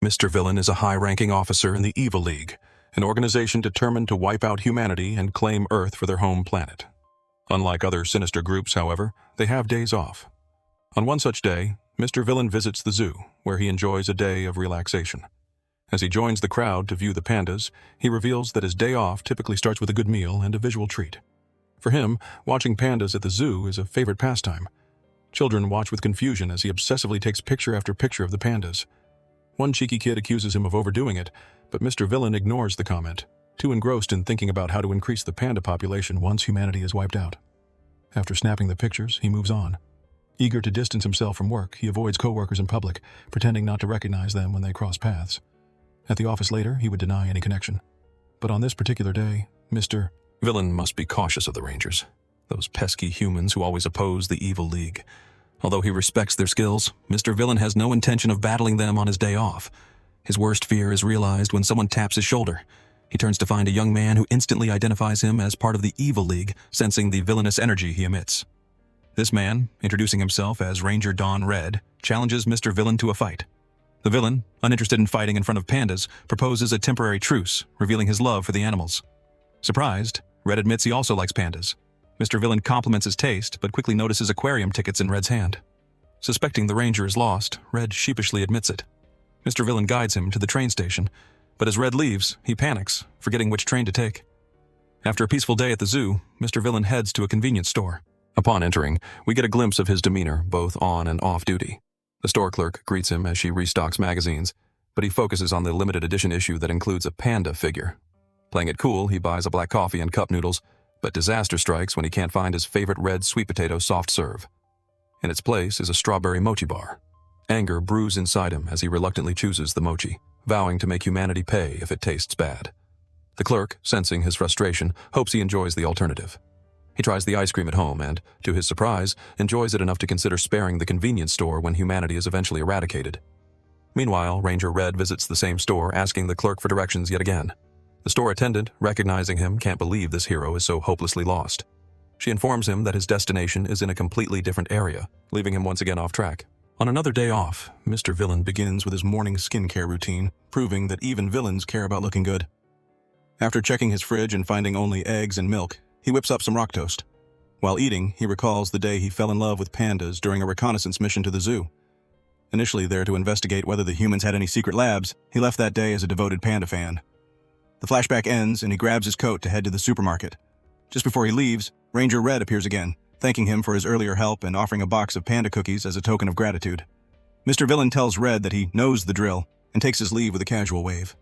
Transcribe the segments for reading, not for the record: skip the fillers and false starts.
Mr. Villain is a high-ranking officer in the Evil League, an organization determined to wipe out humanity and claim Earth for their home planet. Unlike other sinister groups, however, they have days off. On one such day, Mr. Villain visits the zoo, where he enjoys a day of relaxation. As he joins the crowd to view the pandas, he reveals that his day off typically starts with a good meal and a visual treat. For him, watching pandas at the zoo is a favorite pastime. Children watch with confusion as he obsessively takes picture after picture of the pandas. One cheeky kid accuses him of overdoing it, but Mr. Villain ignores the comment, too engrossed in thinking about how to increase the panda population once humanity is wiped out. After snapping the pictures, he moves on. Eager to distance himself from work, he avoids coworkers in public, pretending not to recognize them when they cross paths. At the office later, he would deny any connection. But on this particular day, Mr. Villain must be cautious of the Rangers, those pesky humans who always oppose the Evil League. Although he respects their skills, Mr. Villain has no intention of battling them on his day off. His worst fear is realized when someone taps his shoulder. He turns to find a young man who instantly identifies him as part of the Evil League, sensing the villainous energy he emits. This man, introducing himself as Ranger Dawn Red, challenges Mr. Villain to a fight. The villain, uninterested in fighting in front of pandas, proposes a temporary truce, revealing his love for the animals. Surprised, Red admits he also likes pandas. Mr. Villain compliments his taste, but quickly notices aquarium tickets in Red's hand. Suspecting the Ranger is lost, Red sheepishly admits it. Mr. Villain guides him to the train station, but as Red leaves, he panics, forgetting which train to take. After a peaceful day at the zoo, Mr. Villain heads to a convenience store. Upon entering, we get a glimpse of his demeanor, both on and off duty. The store clerk greets him as she restocks magazines, but he focuses on the limited edition issue that includes a panda figure. Playing it cool, he buys a black coffee and cup noodles, but disaster strikes when he can't find his favorite red sweet potato soft serve. In its place is a strawberry mochi bar. Anger brews inside him as he reluctantly chooses the mochi, vowing to make humanity pay if it tastes bad. The clerk, sensing his frustration, hopes he enjoys the alternative. He tries the ice cream at home and, to his surprise, enjoys it enough to consider sparing the convenience store when humanity is eventually eradicated. Meanwhile, Ranger Red visits the same store, asking the clerk for directions yet again. The store attendant, recognizing him, can't believe this hero is so hopelessly lost. She informs him that his destination is in a completely different area, leaving him once again off track. On another day off, Mr. Villain begins with his morning skincare routine, proving that even villains care about looking good. After checking his fridge and finding only eggs and milk, he whips up some rock toast. While eating, he recalls the day he fell in love with pandas during a reconnaissance mission to the zoo. Initially there to investigate whether the humans had any secret labs, he left that day as a devoted panda fan. The flashback ends and he grabs his coat to head to the supermarket. Just before he leaves, Ranger Red appears again, thanking him for his earlier help and offering a box of panda cookies as a token of gratitude. Mr. Villain tells Red that he knows the drill and takes his leave with a casual wave.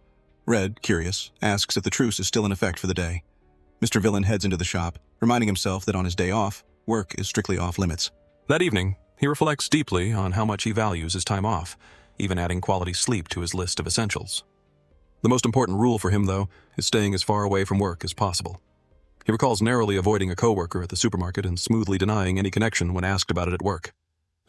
Red, curious, asks if the truce is still in effect for the day. Mr. Villain heads into the shop, reminding himself that on his day off, work is strictly off limits. That evening, he reflects deeply on how much he values his time off, even adding quality sleep to his list of essentials. The most important rule for him, though, is staying as far away from work as possible. He recalls narrowly avoiding a coworker at the supermarket and smoothly denying any connection when asked about it at work.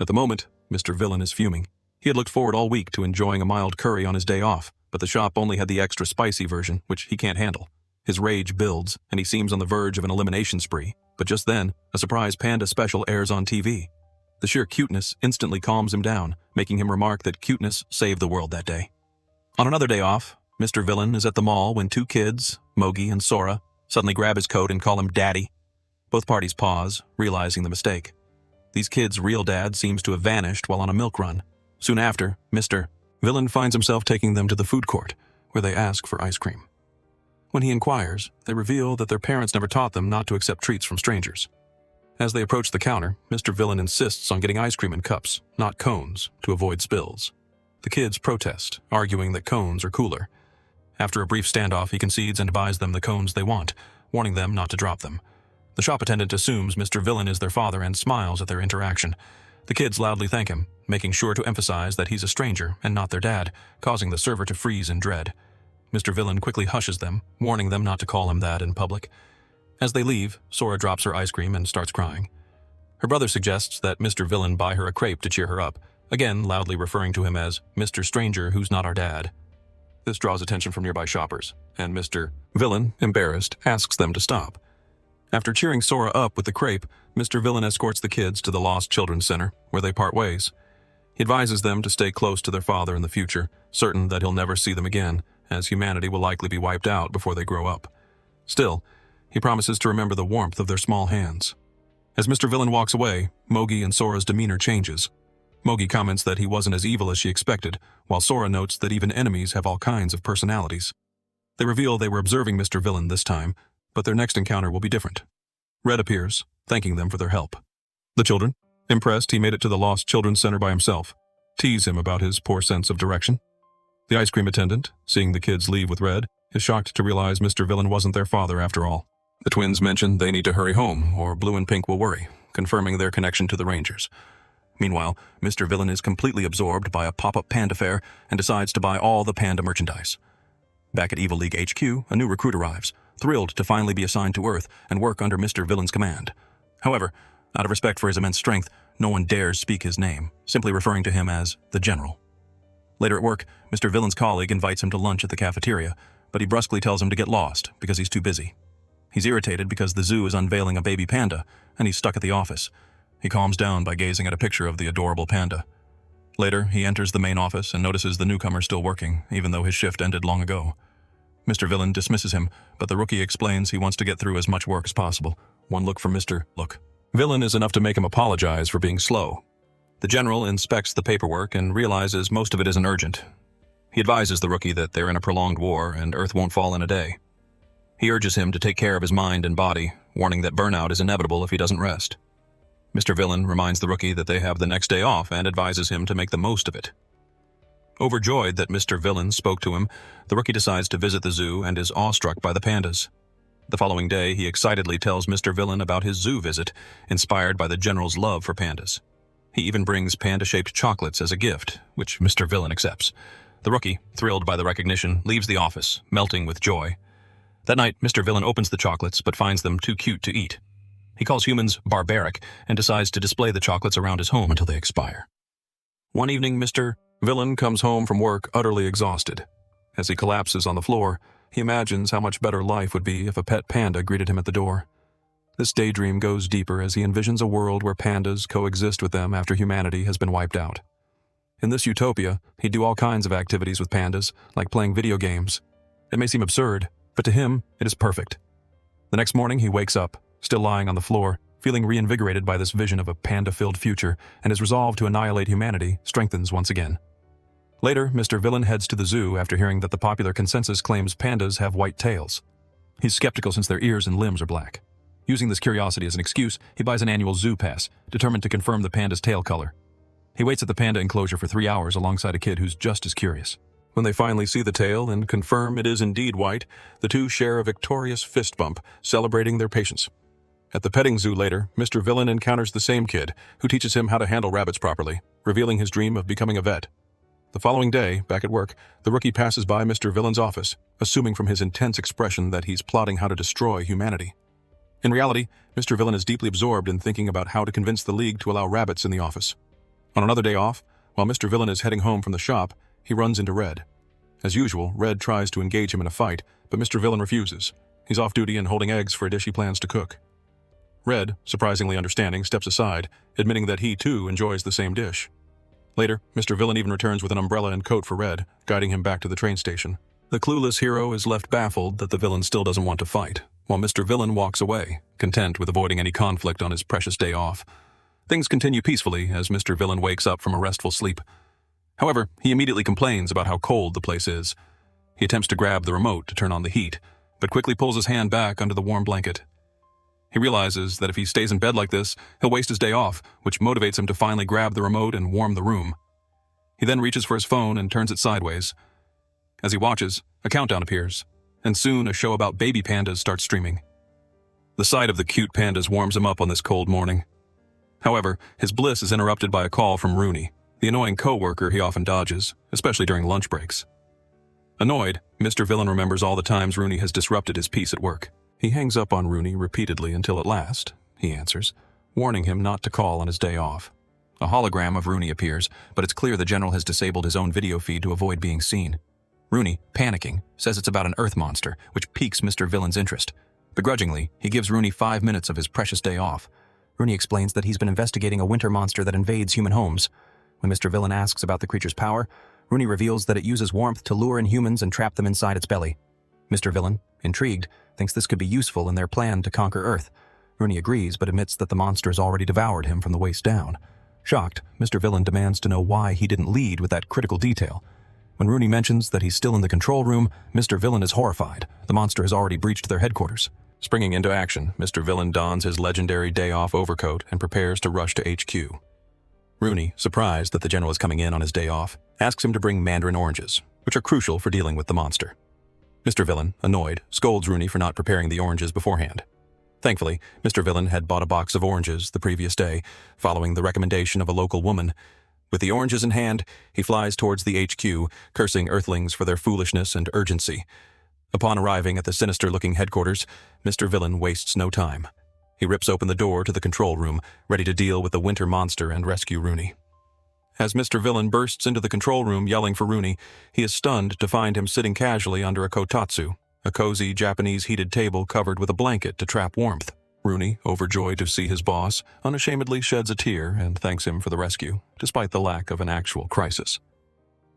At the moment, Mr. Villain is fuming. He had looked forward all week to enjoying a mild curry on his day off, but the shop only had the extra spicy version, which he can't handle. His rage builds, and he seems on the verge of an elimination spree. But just then, a surprise panda special airs on TV. The sheer cuteness instantly calms him down, making him remark that cuteness saved the world that day. On another day off, Mr. Villain is at the mall when two kids, Mogi and Sora, suddenly grab his coat and call him Daddy. Both parties pause, realizing the mistake. These kids' real dad seems to have vanished while on a milk run. Soon after, Mr. Villain finds himself taking them to the food court, where they ask for ice cream. When he inquires, they reveal that their parents never taught them not to accept treats from strangers. As they approach the counter, Mr. Villain insists on getting ice cream in cups, not cones, to avoid spills. The kids protest, arguing that cones are cooler. After a brief standoff, he concedes and buys them the cones they want, warning them not to drop them. The shop attendant assumes Mr. Villain is their father and smiles at their interaction. The kids loudly thank him, making sure to emphasize that he's a stranger and not their dad, causing the server to freeze in dread. Mr. Villain quickly hushes them, warning them not to call him that in public. As they leave, Sora drops her ice cream and starts crying. Her brother suggests that Mr. Villain buy her a crepe to cheer her up, again loudly referring to him as Mr. Stranger Who's Not Our Dad. This draws attention from nearby shoppers, and Mr. Villain, embarrassed, asks them to stop. After cheering Sora up with the crepe, Mr. Villain escorts the kids to the Lost Children's Center, where they part ways. He advises them to stay close to their father in the future, certain that he'll never see them again, as humanity will likely be wiped out before they grow up. Still, he promises to remember the warmth of their small hands. As Mr. Villain walks away, Mogi and Sora's demeanor changes. Mogi comments that he wasn't as evil as she expected, while Sora notes that even enemies have all kinds of personalities. They reveal they were observing Mr. Villain this time, but their next encounter will be different. Red appears, thanking them for their help. The children, impressed he made it to the Lost Children's Center by himself, tease him about his poor sense of direction. The ice cream attendant, seeing the kids leave with Red, is shocked to realize Mr. Villain wasn't their father after all. The twins mention they need to hurry home, or Blue and Pink will worry, confirming their connection to the Rangers. Meanwhile, Mr. Villain is completely absorbed by a pop-up panda fair and decides to buy all the panda merchandise. Back at Evil League HQ, a new recruit arrives, thrilled to finally be assigned to Earth and work under Mr. Villain's command. However, out of respect for his immense strength, no one dares speak his name, simply referring to him as the General. Later at work, Mr. Villain's colleague invites him to lunch at the cafeteria, but he brusquely tells him to get lost because he's too busy. He's irritated because the zoo is unveiling a baby panda, and he's stuck at the office. He calms down by gazing at a picture of the adorable panda. Later, he enters the main office and notices the newcomer still working, even though his shift ended long ago. Mr. Villain dismisses him, but the rookie explains he wants to get through as much work as possible. One look from Mr. Look. Villain is enough to make him apologize for being slow. The general inspects the paperwork and realizes most of it isn't urgent. He advises the rookie that they're in a prolonged war and Earth won't fall in a day. He urges him to take care of his mind and body, warning that burnout is inevitable if he doesn't rest. Mr. Villain reminds the rookie that they have the next day off and advises him to make the most of it. Overjoyed that Mr. Villain spoke to him, the rookie decides to visit the zoo and is awestruck by the pandas. The following day, he excitedly tells Mr. Villain about his zoo visit, inspired by the general's love for pandas. He even brings panda-shaped chocolates as a gift, which Mr. Villain accepts. The rookie, thrilled by the recognition, leaves the office, melting with joy. That night, Mr. Villain opens the chocolates but finds them too cute to eat. He calls humans barbaric and decides to display the chocolates around his home until they expire. One evening, Mr. Villain comes home from work utterly exhausted. As he collapses on the floor, he imagines how much better life would be if a pet panda greeted him at the door. This daydream goes deeper as he envisions a world where pandas coexist with them after humanity has been wiped out. In this utopia, he'd do all kinds of activities with pandas, like playing video games. It may seem absurd, but to him, it is perfect. The next morning, he wakes up, still lying on the floor, feeling reinvigorated by this vision of a panda-filled future, and his resolve to annihilate humanity strengthens once again. Later, Mr. Villain heads to the zoo after hearing that the popular consensus claims pandas have white tails. He's skeptical since their ears and limbs are black. Using this curiosity as an excuse, he buys an annual zoo pass, determined to confirm the panda's tail color. He waits at the panda enclosure for 3 hours alongside a kid who's just as curious. When they finally see the tail and confirm it is indeed white, the two share a victorious fist bump, celebrating their patience. At the petting zoo later, Mr. Villain encounters the same kid, who teaches him how to handle rabbits properly, revealing his dream of becoming a vet. The following day, back at work, the rookie passes by Mr. Villain's office, assuming from his intense expression that he's plotting how to destroy humanity. In reality, Mr. Villain is deeply absorbed in thinking about how to convince the League to allow rabbits in the office. On another day off, while Mr. Villain is heading home from the shop, he runs into Red. As usual, Red tries to engage him in a fight, but Mr. Villain refuses. He's off duty and holding eggs for a dish he plans to cook. Red, surprisingly understanding, steps aside, admitting that he too enjoys the same dish. Later, Mr. Villain even returns with an umbrella and coat for Red, guiding him back to the train station. The clueless hero is left baffled that the villain still doesn't want to fight, while Mr. Villain walks away, content with avoiding any conflict on his precious day off. Things continue peacefully as Mr. Villain wakes up from a restful sleep. However, he immediately complains about how cold the place is. He attempts to grab the remote to turn on the heat, but quickly pulls his hand back under the warm blanket. He realizes that if he stays in bed like this, he'll waste his day off, which motivates him to finally grab the remote and warm the room. He then reaches for his phone and turns it sideways. As he watches, a countdown appears, and soon a show about baby pandas starts streaming. The sight of the cute pandas warms him up on this cold morning. However, his bliss is interrupted by a call from Rooney, the annoying co-worker he often dodges, especially during lunch breaks. Annoyed, Mr. Villain remembers all the times Rooney has disrupted his peace at work. He hangs up on Rooney repeatedly until at last, he answers, warning him not to call on his day off. A hologram of Rooney appears, but it's clear the general has disabled his own video feed to avoid being seen. Rooney, panicking, says it's about an Earth monster, which piques Mr. Villain's interest. Begrudgingly, he gives Rooney 5 minutes of his precious day off. Rooney explains that he's been investigating a winter monster that invades human homes. When Mr. Villain asks about the creature's power, Rooney reveals that it uses warmth to lure in humans and trap them inside its belly. Mr. Villain, intrigued, thinks this could be useful in their plan to conquer Earth. Rooney agrees but admits that the monster has already devoured him from the waist down. Shocked, Mr. Villain demands to know why he didn't lead with that critical detail. When Rooney mentions that he's still in the control room, Mr. Villain is horrified. The monster has already breached their headquarters. Springing into action, Mr. Villain dons his legendary day-off overcoat and prepares to rush to HQ. Rooney, surprised that the general is coming in on his day off, asks him to bring mandarin oranges, which are crucial for dealing with the monster. Mr. Villain, annoyed, scolds Rooney for not preparing the oranges beforehand. Thankfully, Mr. Villain had bought a box of oranges the previous day, following the recommendation of a local woman. With the oranges in hand, he flies towards the HQ, cursing Earthlings for their foolishness and urgency. Upon arriving at the sinister-looking headquarters, Mr. Villain wastes no time. He rips open the door to the control room, ready to deal with the winter monster and rescue Rooney. As Mr. Villain bursts into the control room yelling for Rooney, he is stunned to find him sitting casually under a kotatsu, a cozy Japanese heated table covered with a blanket to trap warmth. Rooney, overjoyed to see his boss, unashamedly sheds a tear and thanks him for the rescue, despite the lack of an actual crisis.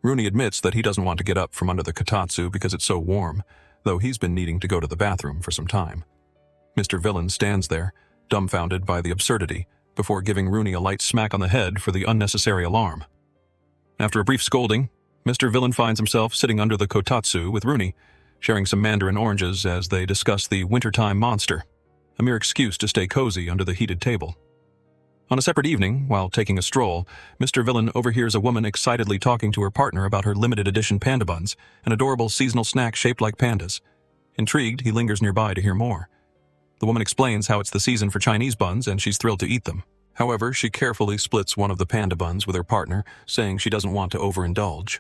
Rooney admits that he doesn't want to get up from under the kotatsu because it's so warm, though he's been needing to go to the bathroom for some time. Mr. Villain stands there, dumbfounded by the absurdity, before giving Rooney a light smack on the head for the unnecessary alarm. After a brief scolding, Mr. Villain finds himself sitting under the kotatsu with Rooney, sharing some mandarin oranges as they discuss the wintertime monster, a mere excuse to stay cozy under the heated table. On a separate evening, while taking a stroll, Mr. Villain overhears a woman excitedly talking to her partner about her limited edition panda buns, an adorable seasonal snack shaped like pandas. Intrigued, he lingers nearby to hear more. The woman explains how it's the season for Chinese buns and she's thrilled to eat them. However, she carefully splits one of the panda buns with her partner, saying she doesn't want to overindulge.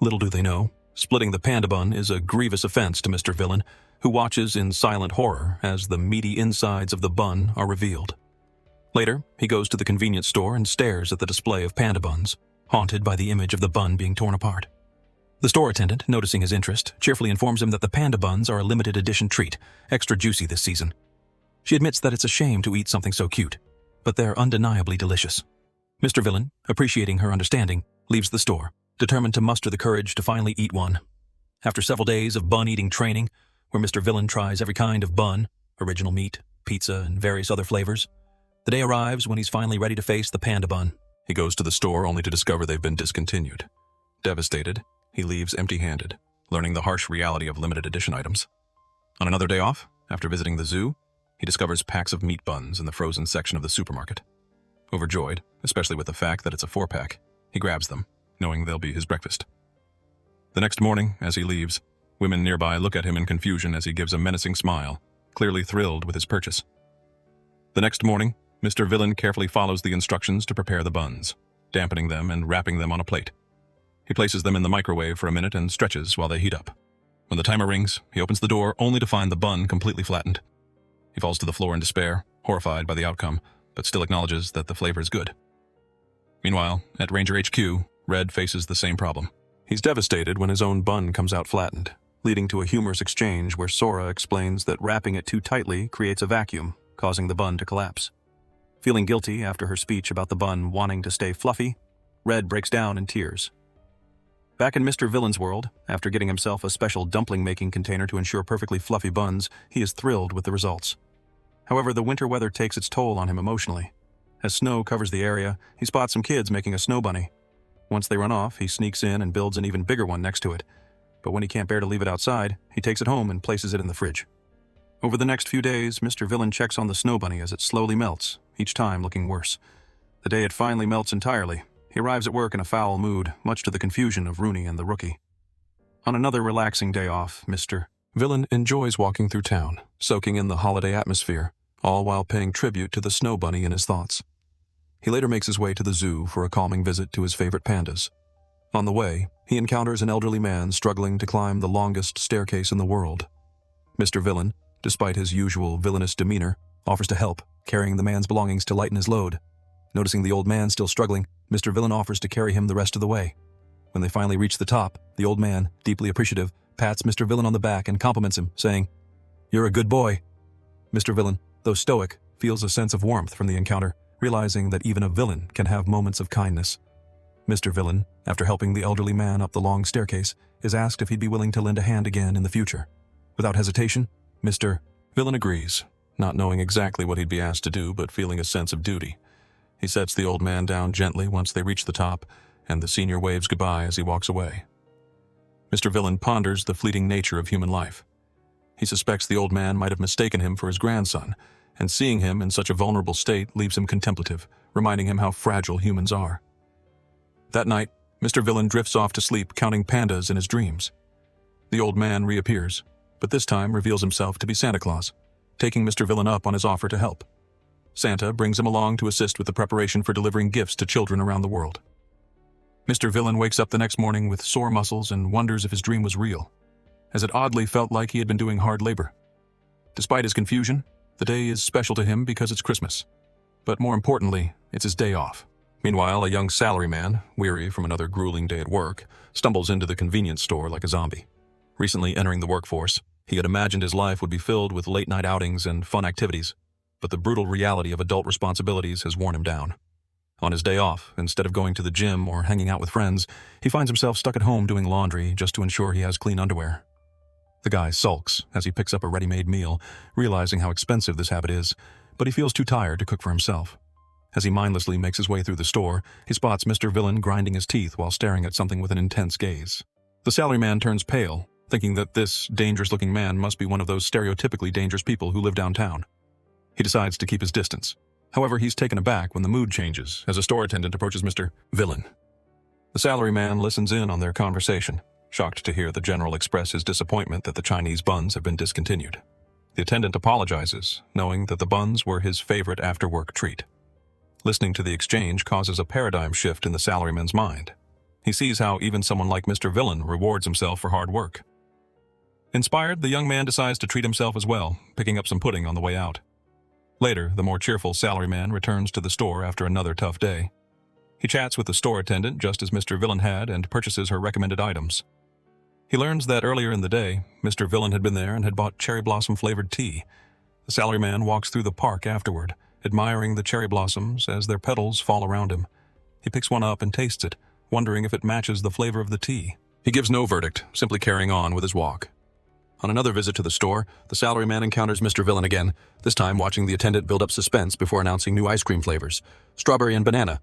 Little do they know, splitting the panda bun is a grievous offense to Mr. Villain, who watches in silent horror as the meaty insides of the bun are revealed. Later, he goes to the convenience store and stares at the display of panda buns, haunted by the image of the bun being torn apart. The store attendant, noticing his interest, cheerfully informs him that the panda buns are a limited edition treat, extra juicy this season. She admits that it's a shame to eat something so cute, but they're undeniably delicious. Mr. Villain, appreciating her understanding, leaves the store, determined to muster the courage to finally eat one. After several days of bun-eating training, where Mr. Villain tries every kind of bun, original meat, pizza, and various other flavors, the day arrives when he's finally ready to face the panda bun. He goes to the store only to discover they've been discontinued. Devastated, he leaves empty-handed, learning the harsh reality of limited edition items. On another day off, after visiting the zoo, he discovers packs of meat buns in the frozen section of the supermarket. Overjoyed, especially with the fact that it's a 4-pack, he grabs them, knowing they'll be his breakfast. The next morning, as he leaves, women nearby look at him in confusion as he gives a menacing smile, clearly thrilled with his purchase. The next morning, Mr. Villain carefully follows the instructions to prepare the buns, dampening them and wrapping them on a plate. He places them in the microwave for a minute and stretches while they heat up. When the timer rings, he opens the door only to find the bun completely flattened. He falls to the floor in despair, horrified by the outcome, but still acknowledges that the flavor is good. Meanwhile, at Ranger HQ, Red faces the same problem. He's devastated when his own bun comes out flattened, leading to a humorous exchange where Sora explains that wrapping it too tightly creates a vacuum, causing the bun to collapse. Feeling guilty after her speech about the bun wanting to stay fluffy, Red breaks down in tears. Back in Mr. Villain's world, after getting himself a special dumpling-making container to ensure perfectly fluffy buns, he is thrilled with the results. However, the winter weather takes its toll on him emotionally. As snow covers the area, he spots some kids making a snow bunny. Once they run off, he sneaks in and builds an even bigger one next to it. But when he can't bear to leave it outside, he takes it home and places it in the fridge. Over the next few days, Mr. Villain checks on the snow bunny as it slowly melts, each time looking worse. The day it finally melts entirely, he arrives at work in a foul mood, much to the confusion of Rooney and the rookie. On another relaxing day off, Mr. Villain enjoys walking through town, soaking in the holiday atmosphere, all while paying tribute to the snow bunny in his thoughts. He later makes his way to the zoo for a calming visit to his favorite pandas. On the way, he encounters an elderly man struggling to climb the longest staircase in the world. Mr. Villain, despite his usual villainous demeanor, offers to help, carrying the man's belongings to lighten his load. Noticing the old man still struggling, Mr. Villain offers to carry him the rest of the way. When they finally reach the top, the old man, deeply appreciative, pats Mr. Villain on the back and compliments him, saying, "You're a good boy." Mr. Villain, though stoic, feels a sense of warmth from the encounter, realizing that even a villain can have moments of kindness. Mr. Villain, after helping the elderly man up the long staircase, is asked if he'd be willing to lend a hand again in the future. Without hesitation, Mr. Villain agrees, not knowing exactly what he'd be asked to do but feeling a sense of duty. He sets the old man down gently once they reach the top, and the senior waves goodbye as he walks away. Mr. Villain ponders the fleeting nature of human life. He suspects the old man might have mistaken him for his grandson, and seeing him in such a vulnerable state leaves him contemplative, reminding him how fragile humans are. That night, Mr. Villain drifts off to sleep counting pandas in his dreams. The old man reappears, but this time reveals himself to be Santa Claus, taking Mr. Villain up on his offer to help. Santa brings him along to assist with the preparation for delivering gifts to children around the world. Mr. Villain wakes up the next morning with sore muscles and wonders if his dream was real, as it oddly felt like he had been doing hard labor. Despite his confusion, the day is special to him because it's Christmas. But more importantly, it's his day off. Meanwhile, a young salaryman, weary from another grueling day at work, stumbles into the convenience store like a zombie. Recently entering the workforce, he had imagined his life would be filled with late-night outings and fun activities, but the brutal reality of adult responsibilities has worn him down. On his day off, instead of going to the gym or hanging out with friends, he finds himself stuck at home doing laundry just to ensure he has clean underwear. The guy sulks as he picks up a ready-made meal, realizing how expensive this habit is, but he feels too tired to cook for himself. As he mindlessly makes his way through the store, he spots Mr. Villain grinding his teeth while staring at something with an intense gaze. The salaryman turns pale, thinking that this dangerous-looking man must be one of those stereotypically dangerous people who live downtown. He decides to keep his distance. However, he's taken aback when the mood changes as a store attendant approaches Mr. Villain. The salaryman listens in on their conversation, shocked to hear the general express his disappointment that the Chinese buns have been discontinued. The attendant apologizes, knowing that the buns were his favorite after-work treat. Listening to the exchange causes a paradigm shift in the salaryman's mind. He sees how even someone like Mr. Villain rewards himself for hard work. Inspired, the young man decides to treat himself as well, picking up some pudding on the way out. Later, the more cheerful salaryman returns to the store after another tough day. He chats with the store attendant just as Mr. Villain had and purchases her recommended items. He learns that earlier in the day, Mr. Villain had been there and had bought cherry blossom-flavored tea. The salaryman walks through the park afterward, admiring the cherry blossoms as their petals fall around him. He picks one up and tastes it, wondering if it matches the flavor of the tea. He gives no verdict, simply carrying on with his walk. On another visit to the store, the salaryman encounters Mr. Villain again, this time watching the attendant build up suspense before announcing new ice cream flavors, strawberry and banana.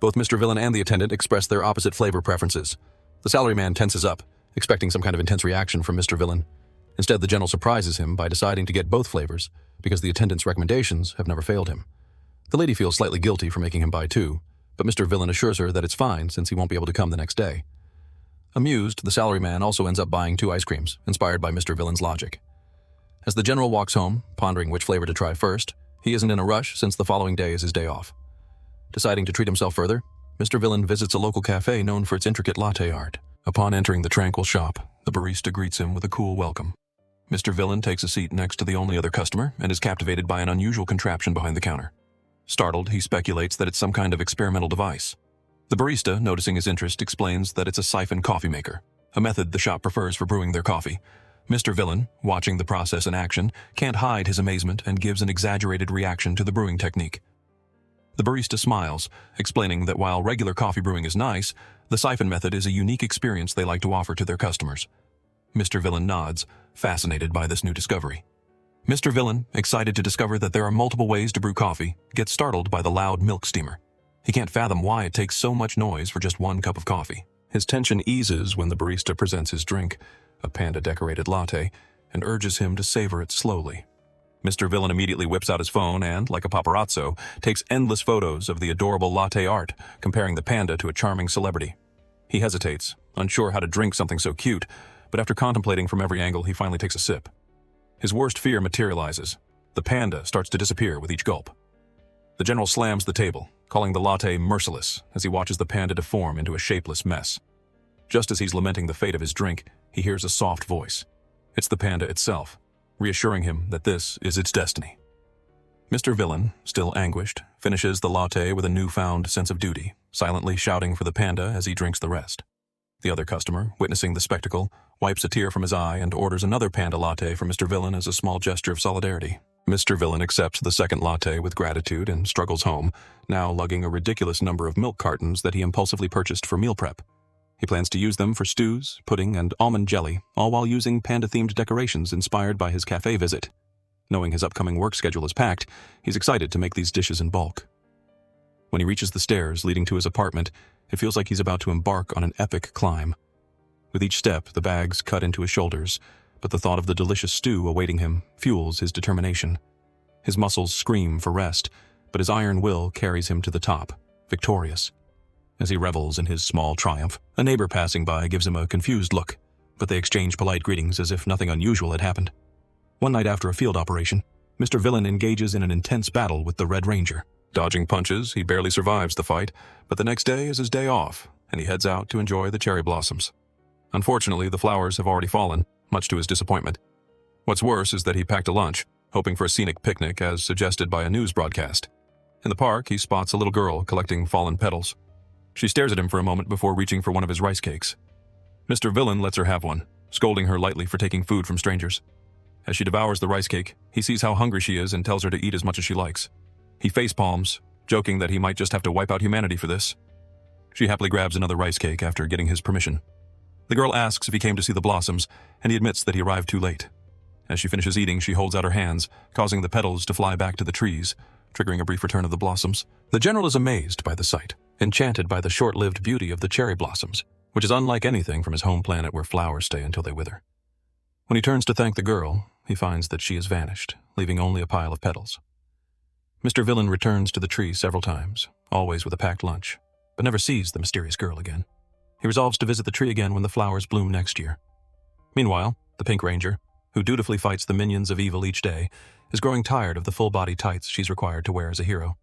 Both Mr. Villain and the attendant express their opposite flavor preferences. The salaryman tenses up, expecting some kind of intense reaction from Mr. Villain. Instead, the general surprises him by deciding to get both flavors, because the attendant's recommendations have never failed him. The lady feels slightly guilty for making him buy two, but Mr. Villain assures her that it's fine since he won't be able to come the next day. Amused, the salaryman also ends up buying 2 ice creams, inspired by Mr. Villain's logic. As the general walks home, pondering which flavor to try first, he isn't in a rush since the following day is his day off. Deciding to treat himself further, Mr. Villain visits a local cafe known for its intricate latte art. Upon entering the tranquil shop, the barista greets him with a cool welcome. Mr. Villain takes a seat next to the only other customer and is captivated by an unusual contraption behind the counter. Startled, he speculates that it's some kind of experimental device. The barista, noticing his interest, explains that it's a siphon coffee maker, a method the shop prefers for brewing their coffee. Mr. Villain, watching the process in action, can't hide his amazement and gives an exaggerated reaction to the brewing technique. The barista smiles, explaining that while regular coffee brewing is nice, the siphon method is a unique experience they like to offer to their customers. Mr. Villain nods, fascinated by this new discovery. Mr. Villain, excited to discover that there are multiple ways to brew coffee, gets startled by the loud milk steamer. He can't fathom why it takes so much noise for just 1 cup of coffee. His tension eases when the barista presents his drink, a panda-decorated latte, and urges him to savor it slowly. Mr. Villain immediately whips out his phone and, like a paparazzo, takes endless photos of the adorable latte art, comparing the panda to a charming celebrity. He hesitates, unsure how to drink something so cute, but after contemplating from every angle, he finally takes a sip. His worst fear materializes. The panda starts to disappear with each gulp. The general slams the table, calling the latte merciless as he watches the panda deform into a shapeless mess. Just as he's lamenting the fate of his drink, he hears a soft voice. It's the panda itself, reassuring him that this is its destiny. Mr. Villain, still anguished, finishes the latte with a newfound sense of duty, silently shouting for the panda as he drinks the rest. The other customer, witnessing the spectacle, wipes a tear from his eye and orders another panda latte for Mr. Villain as a small gesture of solidarity. Mr. Villain accepts the second latte with gratitude and struggles home, now lugging a ridiculous number of milk cartons that he impulsively purchased for meal prep. He plans to use them for stews, pudding, and almond jelly, all while using panda-themed decorations inspired by his cafe visit. Knowing his upcoming work schedule is packed, he's excited to make these dishes in bulk. When he reaches the stairs leading to his apartment, it feels like he's about to embark on an epic climb. With each step, the bags cut into his shoulders, but the thought of the delicious stew awaiting him fuels his determination. His muscles scream for rest, but his iron will carries him to the top, victorious. As he revels in his small triumph, a neighbor passing by gives him a confused look, but they exchange polite greetings as if nothing unusual had happened. One night after a field operation, Mr. Villain engages in an intense battle with the Red Ranger. Dodging punches, he barely survives the fight, but the next day is his day off, and he heads out to enjoy the cherry blossoms. Unfortunately, the flowers have already fallen, much to his disappointment. What's worse is that he packed a lunch, hoping for a scenic picnic as suggested by a news broadcast. In the park, he spots a little girl collecting fallen petals. She stares at him for a moment before reaching for one of his rice cakes. Mr. Villain lets her have one, scolding her lightly for taking food from strangers. As she devours the rice cake, he sees how hungry she is and tells her to eat as much as she likes. He facepalms, joking that he might just have to wipe out humanity for this. She happily grabs another rice cake after getting his permission. The girl asks if he came to see the blossoms, and he admits that he arrived too late. As she finishes eating, she holds out her hands, causing the petals to fly back to the trees, triggering a brief return of the blossoms. The general is amazed by the sight, enchanted by the short-lived beauty of the cherry blossoms, which is unlike anything from his home planet where flowers stay until they wither. When he turns to thank the girl, he finds that she has vanished, leaving only a pile of petals. Mr. Villain returns to the tree several times, always with a packed lunch, but never sees the mysterious girl again. He resolves to visit the tree again when the flowers bloom next year. Meanwhile, the Pink Ranger, who dutifully fights the minions of evil each day, is growing tired of the full-body tights she's required to wear as a hero.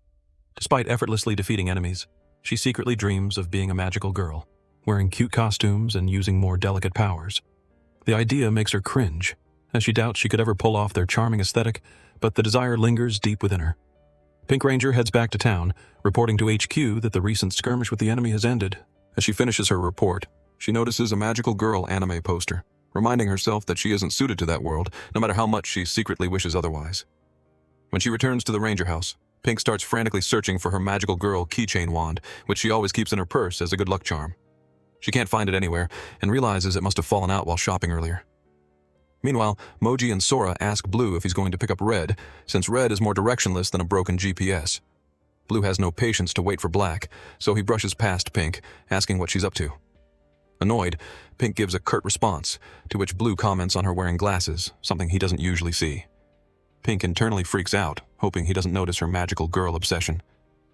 Despite effortlessly defeating enemies, she secretly dreams of being a magical girl, wearing cute costumes and using more delicate powers. The idea makes her cringe, as she doubts she could ever pull off their charming aesthetic, but the desire lingers deep within her. Pink Ranger heads back to town, reporting to HQ that the recent skirmish with the enemy has ended. As she finishes her report, she notices a magical girl anime poster, reminding herself that she isn't suited to that world, no matter how much she secretly wishes otherwise. When she returns to the ranger house, Pink starts frantically searching for her magical girl keychain wand, which she always keeps in her purse as a good luck charm. She can't find it anywhere, and realizes it must have fallen out while shopping earlier. Meanwhile, Moji and Sora ask Blue if he's going to pick up Red, since Red is more directionless than a broken GPS. Blue has no patience to wait for Black, so he brushes past Pink, asking what she's up to. Annoyed, Pink gives a curt response, to which Blue comments on her wearing glasses, something he doesn't usually see. Pink internally freaks out, hoping he doesn't notice her magical girl obsession.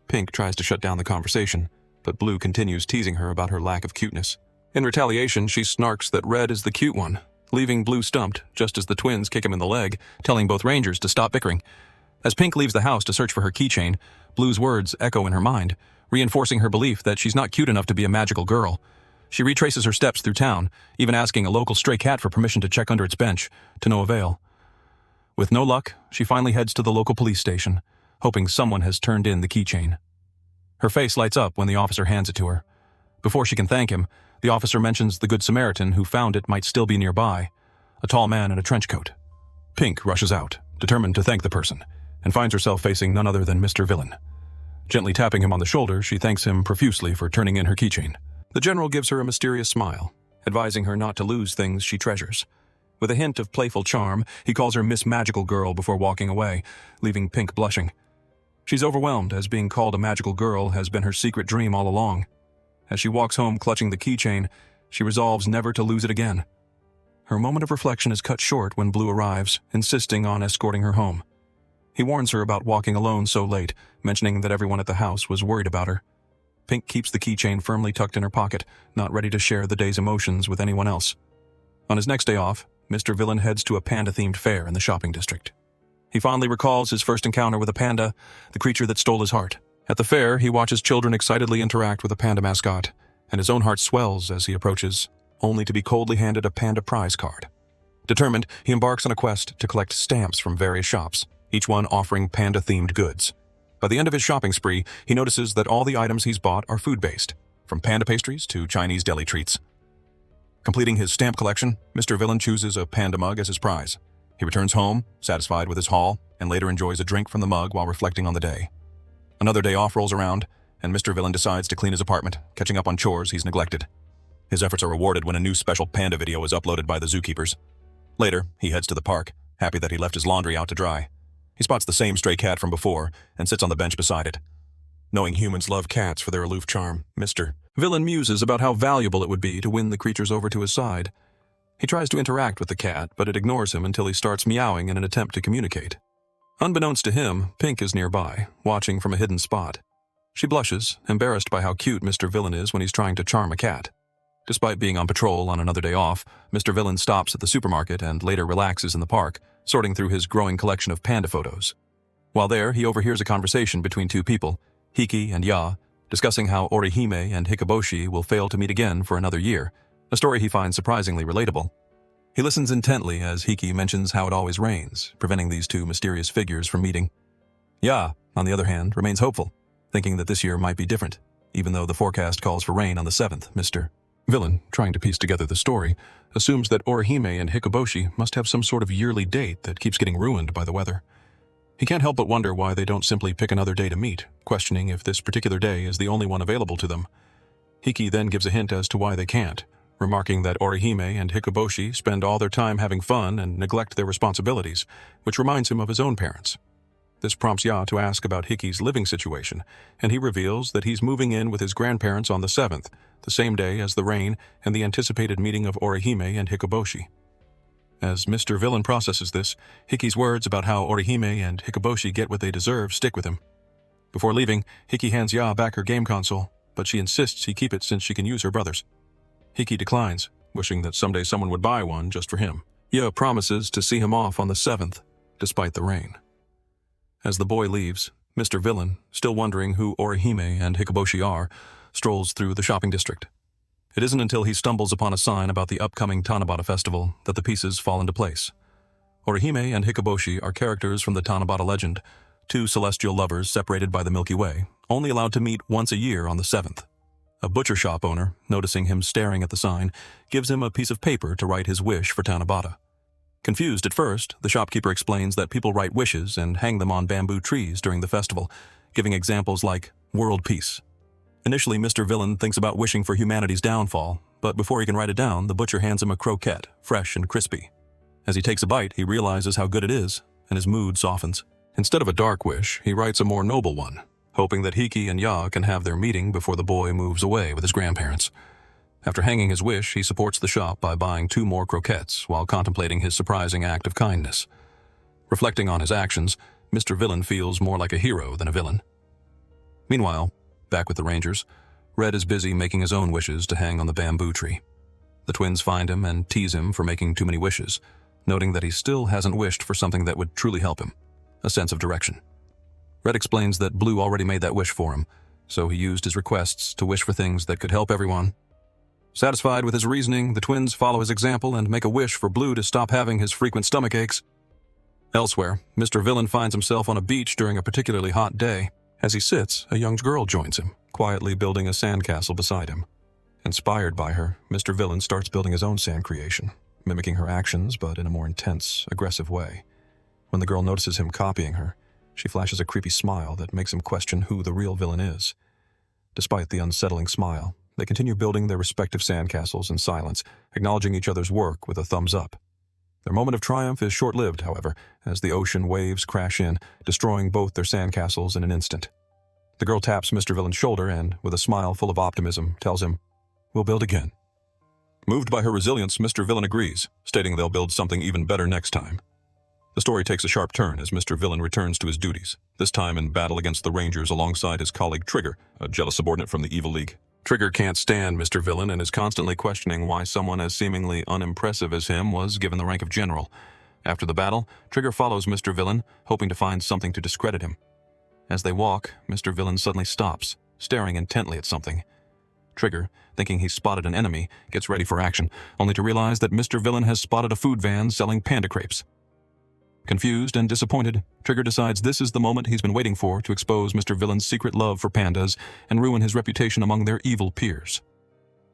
Pink tries to shut down the conversation, but Blue continues teasing her about her lack of cuteness. In retaliation, she snarks that Red is the cute one, leaving Blue stumped just as the twins kick him in the leg, telling both Rangers to stop bickering. As Pink leaves the house to search for her keychain, Blue's words echo in her mind, reinforcing her belief that she's not cute enough to be a magical girl. She retraces her steps through town, even asking a local stray cat for permission to check under its bench, to no avail. With no luck, she finally heads to the local police station, hoping someone has turned in the keychain. Her face lights up when the officer hands it to her. Before she can thank him, the officer mentions the Good Samaritan who found it might still be nearby, a tall man in a trench coat. Pink rushes out, determined to thank the person, and finds herself facing none other than Mr. Villain. Gently tapping him on the shoulder, she thanks him profusely for turning in her keychain. The general gives her a mysterious smile, advising her not to lose things she treasures. With a hint of playful charm, he calls her Miss Magical Girl before walking away, leaving Pink blushing. She's overwhelmed, as being called a magical girl has been her secret dream all along. As she walks home clutching the keychain, she resolves never to lose it again. Her moment of reflection is cut short when Blue arrives, insisting on escorting her home. He warns her about walking alone so late, mentioning that everyone at the house was worried about her. Pink keeps the keychain firmly tucked in her pocket, not ready to share the day's emotions with anyone else. On his next day off, Mr. Villain heads to a panda-themed fair in the shopping district. He fondly recalls his first encounter with a panda, the creature that stole his heart. At the fair, he watches children excitedly interact with a panda mascot, and his own heart swells as he approaches, only to be coldly handed a panda prize card. Determined, he embarks on a quest to collect stamps from various shops, each one offering panda-themed goods. By the end of his shopping spree, he notices that all the items he's bought are food-based, from panda pastries to Chinese deli treats. Completing his stamp collection, Mr. Villain chooses a panda mug as his prize. He returns home, satisfied with his haul, and later enjoys a drink from the mug while reflecting on the day. Another day off rolls around, and Mr. Villain decides to clean his apartment, catching up on chores he's neglected. His efforts are rewarded when a new special panda video is uploaded by the zookeepers. Later, he heads to the park, happy that he left his laundry out to dry. He spots the same stray cat from before and sits on the bench beside it. Knowing humans love cats for their aloof charm, Mr. Villain muses about how valuable it would be to win the creatures over to his side. He tries to interact with the cat, but it ignores him until he starts meowing in an attempt to communicate. Unbeknownst to him, Pink is nearby, watching from a hidden spot. She blushes, embarrassed by how cute Mr. Villain is when he's trying to charm a cat. Despite being on patrol on another day off, Mr. Villain stops at the supermarket and later relaxes in the park, sorting through his growing collection of panda photos. While there, he overhears a conversation between two people, Hiki and Ya, discussing how Orihime and Hikoboshi will fail to meet again for another year, a story he finds surprisingly relatable. He listens intently as Hiki mentions how it always rains, preventing these two mysterious figures from meeting. Ya, on the other hand, remains hopeful, thinking that this year might be different, even though the forecast calls for rain on the 7th. Mr. Villain, trying to piece together the story, assumes that Orihime and Hikoboshi must have some sort of yearly date that keeps getting ruined by the weather. He can't help but wonder why they don't simply pick another day to meet, questioning if this particular day is the only one available to them. Hiki then gives a hint as to why they can't, remarking that Orihime and Hikoboshi spend all their time having fun and neglect their responsibilities, which reminds him of his own parents. This prompts Ya to ask about Hiki's living situation, and he reveals that he's moving in with his grandparents on the 7th, the same day as the rain and the anticipated meeting of Orihime and Hikoboshi. As Mr. Villain processes this, Hiki's words about how Orihime and Hikoboshi get what they deserve stick with him. Before leaving, Hiki hands Ya back her game console, but she insists he keep it since she can use her brother's. Hiki declines, wishing that someday someone would buy one just for him. Ya promises to see him off on the 7th, despite the rain. As the boy leaves, Mr. Villain, still wondering who Orihime and Hikoboshi are, strolls through the shopping district. It isn't until he stumbles upon a sign about the upcoming Tanabata festival that the pieces fall into place. Orihime and Hikoboshi are characters from the Tanabata legend, two celestial lovers separated by the Milky Way, only allowed to meet once a year on the 7th. A butcher shop owner, noticing him staring at the sign, gives him a piece of paper to write his wish for Tanabata. Confused at first, the shopkeeper explains that people write wishes and hang them on bamboo trees during the festival, giving examples like world peace. Initially, Mr. Villain thinks about wishing for humanity's downfall, but before he can write it down, the butcher hands him a croquette, fresh and crispy. As he takes a bite, he realizes how good it is, and his mood softens. Instead of a dark wish, he writes a more noble one, hoping that Hiki and Ya can have their meeting before the boy moves away with his grandparents. After hanging his wish, he supports the shop by buying 2 more croquettes while contemplating his surprising act of kindness. Reflecting on his actions, Mr. Villain feels more like a hero than a villain. Meanwhile, back with the Rangers, Red is busy making his own wishes to hang on the bamboo tree. The twins find him and tease him for making too many wishes, noting that he still hasn't wished for something that would truly help him, a sense of direction. Red explains that Blue already made that wish for him, so he used his requests to wish for things that could help everyone. Satisfied with his reasoning, the twins follow his example and make a wish for Blue to stop having his frequent stomach aches. Elsewhere, Mr. Villain finds himself on a beach during a particularly hot day. As he sits, a young girl joins him, quietly building a sandcastle beside him. Inspired by her, Mr. Villain starts building his own sand creation, mimicking her actions but in a more intense, aggressive way. When the girl notices him copying her, she flashes a creepy smile that makes him question who the real villain is. Despite the unsettling smile, they continue building their respective sandcastles in silence, acknowledging each other's work with a thumbs up. Their moment of triumph is short-lived, however, as the ocean waves crash in, destroying both their sandcastles in an instant. The girl taps Mr. Villain's shoulder and, with a smile full of optimism, tells him, "We'll build again." Moved by her resilience, Mr. Villain agrees, stating they'll build something even better next time. The story takes a sharp turn as Mr. Villain returns to his duties, this time in battle against the Rangers alongside his colleague Trigger, a jealous subordinate from the Evil League. Trigger can't stand Mr. Villain and is constantly questioning why someone as seemingly unimpressive as him was given the rank of general. After the battle, Trigger follows Mr. Villain, hoping to find something to discredit him. As they walk, Mr. Villain suddenly stops, staring intently at something. Trigger, thinking he's spotted an enemy, gets ready for action, only to realize that Mr. Villain has spotted a food van selling panda crepes. Confused and disappointed, Trigger decides this is the moment he's been waiting for to expose Mr. Villain's secret love for pandas and ruin his reputation among their evil peers.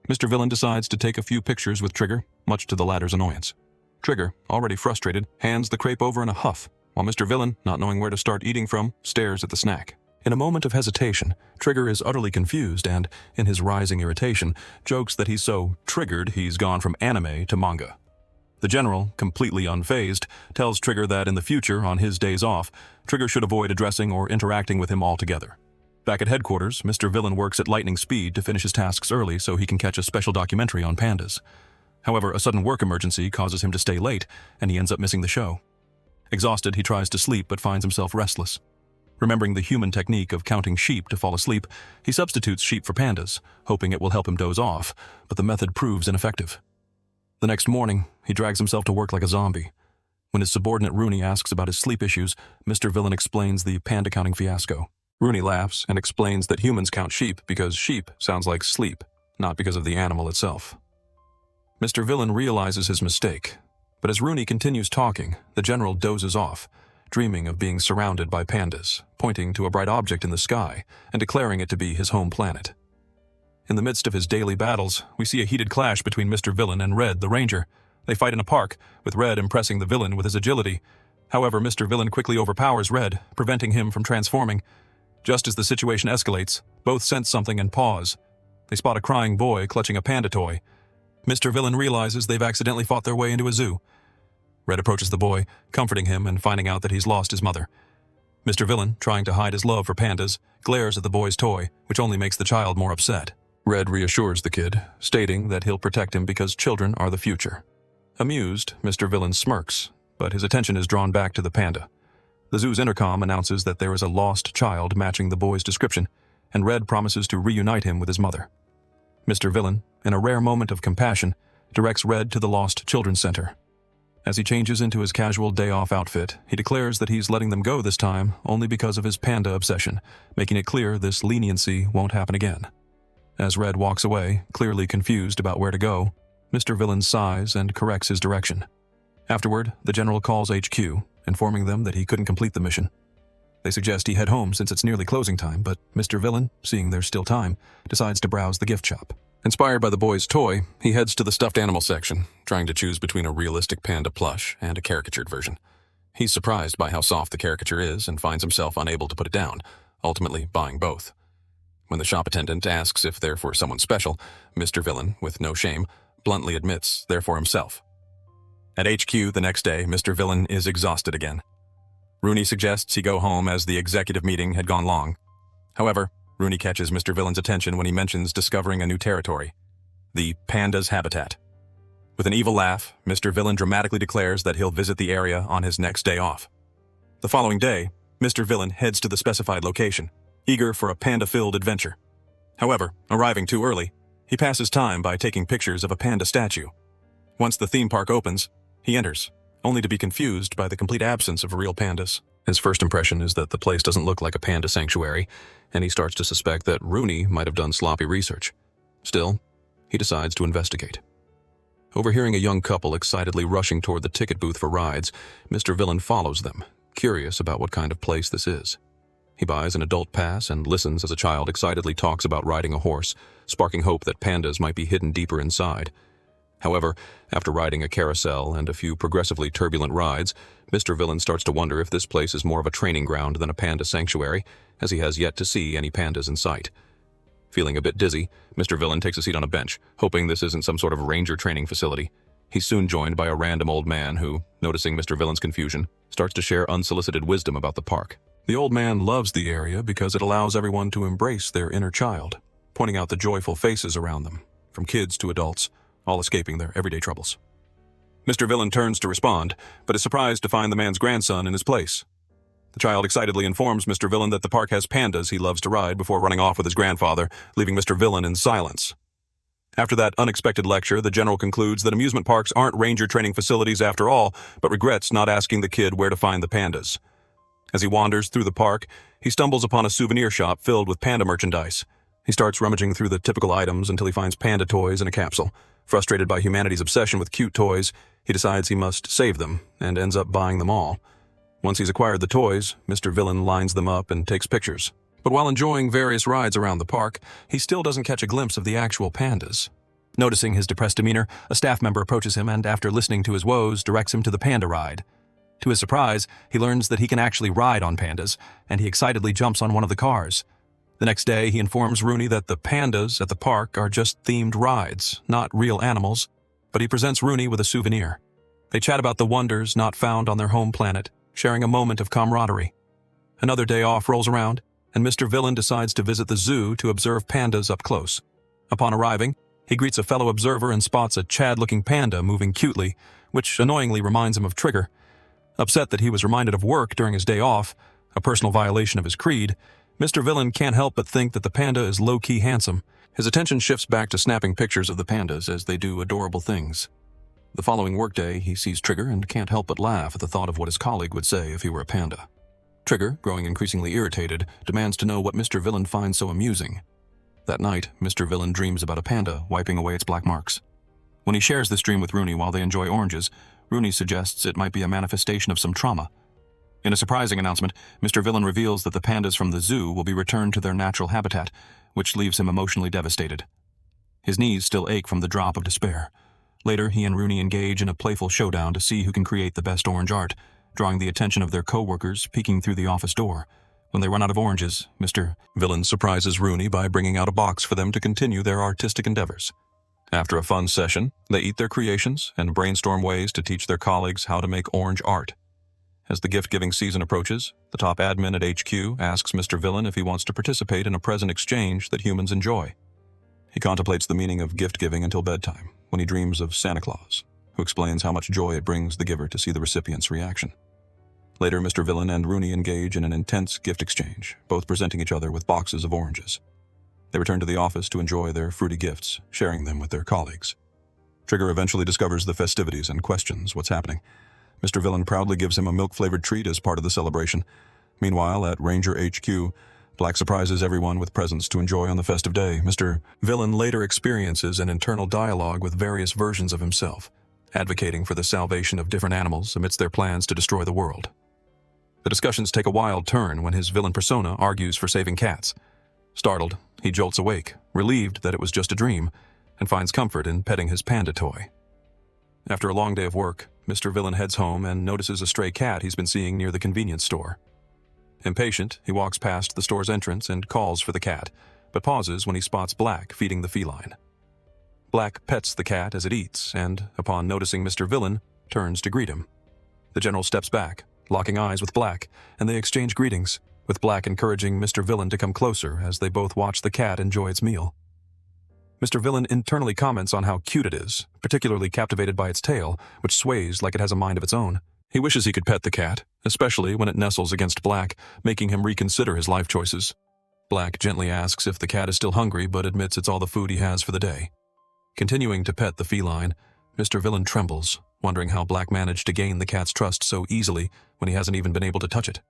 Mr. Villain decides to take a few pictures with Trigger, much to the latter's annoyance. Trigger, already frustrated, hands the crepe over in a huff, while Mr. Villain, not knowing where to start eating from, stares at the snack. In a moment of hesitation, Trigger is utterly confused and, in his rising irritation, jokes that he's so triggered he's gone from anime to manga. The General, completely unfazed, tells Trigger that in the future, on his days off, Trigger should avoid addressing or interacting with him altogether. Back at headquarters, Mr. Villain works at lightning speed to finish his tasks early so he can catch a special documentary on pandas. However, a sudden work emergency causes him to stay late, and he ends up missing the show. Exhausted, he tries to sleep but finds himself restless. Remembering the human technique of counting sheep to fall asleep, he substitutes sheep for pandas, hoping it will help him doze off, but the method proves ineffective. The next morning, he drags himself to work like a zombie. When his subordinate Rooney asks about his sleep issues, Mr. Villain explains the panda counting fiasco. Rooney laughs and explains that humans count sheep because sheep sounds like sleep, not because of the animal itself. Mr. Villain realizes his mistake, but as Rooney continues talking, the General dozes off, dreaming of being surrounded by pandas, pointing to a bright object in the sky and declaring it to be his home planet. In the midst of his daily battles, we see a heated clash between Mr. Villain and Red, the Ranger. They fight in a park, with Red impressing the villain with his agility. However, Mr. Villain quickly overpowers Red, preventing him from transforming. Just as the situation escalates, both sense something and pause. They spot a crying boy clutching a panda toy. Mr. Villain realizes they've accidentally fought their way into a zoo. Red approaches the boy, comforting him and finding out that he's lost his mother. Mr. Villain, trying to hide his love for pandas, glares at the boy's toy, which only makes the child more upset. Red reassures the kid, stating that he'll protect him because children are the future. Amused, Mr. Villain smirks, but his attention is drawn back to the panda. The zoo's intercom announces that there is a lost child matching the boy's description, and Red promises to reunite him with his mother. Mr. Villain, in a rare moment of compassion, directs Red to the Lost Children's Center. As he changes into his casual day-off outfit, he declares that he's letting them go this time only because of his panda obsession, making it clear this leniency won't happen again. As Red walks away, clearly confused about where to go, Mr. Villain sighs and corrects his direction. Afterward, the General calls HQ, informing them that he couldn't complete the mission. They suggest he head home since it's nearly closing time, but Mr. Villain, seeing there's still time, decides to browse the gift shop. Inspired by the boy's toy, he heads to the stuffed animal section, trying to choose between a realistic panda plush and a caricatured version. He's surprised by how soft the caricature is and finds himself unable to put it down, ultimately buying both. When the shop attendant asks if they're for someone special, Mr. Villain, with no shame, bluntly admits they're for himself. At HQ the next day, Mr. Villain is exhausted again. Rooney suggests he go home as the executive meeting had gone long. However, Rooney catches Mr. Villain's attention when he mentions discovering a new territory, the panda's habitat. With an evil laugh, Mr. Villain dramatically declares that he'll visit the area on his next day off. The following day, Mr. Villain heads to the specified location, eager for a panda-filled adventure. However, arriving too early, he passes time by taking pictures of a panda statue. Once the theme park opens, he enters, only to be confused by the complete absence of real pandas. His first impression is that the place doesn't look like a panda sanctuary, and he starts to suspect that Rooney might have done sloppy research. Still, he decides to investigate. Overhearing a young couple excitedly rushing toward the ticket booth for rides, Mr. Villain follows them, curious about what kind of place this is. He buys an adult pass and listens as a child excitedly talks about riding a horse, sparking hope that pandas might be hidden deeper inside. However, after riding a carousel and a few progressively turbulent rides, Mr. Villain starts to wonder if this place is more of a training ground than a panda sanctuary, as he has yet to see any pandas in sight. Feeling a bit dizzy, Mr. Villain takes a seat on a bench, hoping this isn't some sort of ranger training facility. He's soon joined by a random old man who, noticing Mr. Villain's confusion, starts to share unsolicited wisdom about the park. The old man loves the area because it allows everyone to embrace their inner child, pointing out the joyful faces around them, from kids to adults, all escaping their everyday troubles. Mr. Villain turns to respond, but is surprised to find the man's grandson in his place. The child excitedly informs Mr. Villain that the park has pandas he loves to ride before running off with his grandfather, leaving Mr. Villain in silence. After that unexpected lecture, the General concludes that amusement parks aren't ranger training facilities after all, but regrets not asking the kid where to find the pandas. As he wanders through the park, he stumbles upon a souvenir shop filled with panda merchandise. He starts rummaging through the typical items until he finds panda toys in a capsule. Frustrated by humanity's obsession with cute toys, he decides he must save them, and ends up buying them all. Once he's acquired the toys, Mr. Villain lines them up and takes pictures. But while enjoying various rides around the park, he still doesn't catch a glimpse of the actual pandas. Noticing his depressed demeanor, a staff member approaches him and, after listening to his woes, directs him to the panda ride. To his surprise, he learns that he can actually ride on pandas, and he excitedly jumps on one of the cars. The next day, he informs Rooney that the pandas at the park are just themed rides, not real animals, but he presents Rooney with a souvenir. They chat about the wonders not found on their home planet, sharing a moment of camaraderie. Another day off rolls around, and Mr. Villain decides to visit the zoo to observe pandas up close. Upon arriving, he greets a fellow observer and spots a Chad-looking panda moving cutely, which annoyingly reminds him of Trigger. Upset that he was reminded of work during his day off, a personal violation of his creed, Mr. Villain can't help but think that the panda is low-key handsome. His attention shifts back to snapping pictures of the pandas as they do adorable things. The following workday, he sees Trigger and can't help but laugh at the thought of what his colleague would say if he were a panda. Trigger, growing increasingly irritated, demands to know what Mr. Villain finds so amusing. That night, Mr. Villain dreams about a panda wiping away its black marks. When he shares this dream with Rooney while they enjoy oranges, Rooney suggests it might be a manifestation of some trauma. In a surprising announcement, Mr. Villain reveals that the pandas from the zoo will be returned to their natural habitat, which leaves him emotionally devastated. His knees still ache from the drop of despair. Later, he and Rooney engage in a playful showdown to see who can create the best orange art, drawing the attention of their co-workers peeking through the office door. When they run out of oranges, Mr. Villain surprises Rooney by bringing out a box for them to continue their artistic endeavors. After a fun session, they eat their creations and brainstorm ways to teach their colleagues how to make orange art. As the gift-giving season approaches, the top admin at HQ asks Mr. Villain if he wants to participate in a present exchange that humans enjoy. He contemplates the meaning of gift-giving until bedtime, when he dreams of Santa Claus, who explains how much joy it brings the giver to see the recipient's reaction. Later, Mr. Villain and Rooney engage in an intense gift exchange, both presenting each other with boxes of oranges. They return to the office to enjoy their fruity gifts, sharing them with their colleagues. Trigger eventually discovers the festivities and questions what's happening. Mr. Villain proudly gives him a milk-flavored treat as part of the celebration. Meanwhile, at Ranger HQ, Black surprises everyone with presents to enjoy on the festive day. Mr. Villain later experiences an internal dialogue with various versions of himself, advocating for the salvation of different animals amidst their plans to destroy the world. The discussions take a wild turn when his villain persona argues for saving cats. Startled, he jolts awake, relieved that it was just a dream, and finds comfort in petting his panda toy. After a long day of work, Mr. Villain heads home and notices a stray cat he's been seeing near the convenience store. Impatient, he walks past the store's entrance and calls for the cat, but pauses when he spots Black feeding the feline. Black pets the cat as it eats and, upon noticing Mr. Villain, turns to greet him. The general steps back, locking eyes with Black, and they exchange greetings, with Black encouraging Mr. Villain to come closer as they both watch the cat enjoy its meal. Mr. Villain internally comments on how cute it is, particularly captivated by its tail, which sways like it has a mind of its own. He wishes he could pet the cat, especially when it nestles against Black, making him reconsider his life choices. Black gently asks if the cat is still hungry, but admits it's all the food he has for the day. Continuing to pet the feline, Mr. Villain trembles, wondering how Black managed to gain the cat's trust so easily when he hasn't even been able to touch it.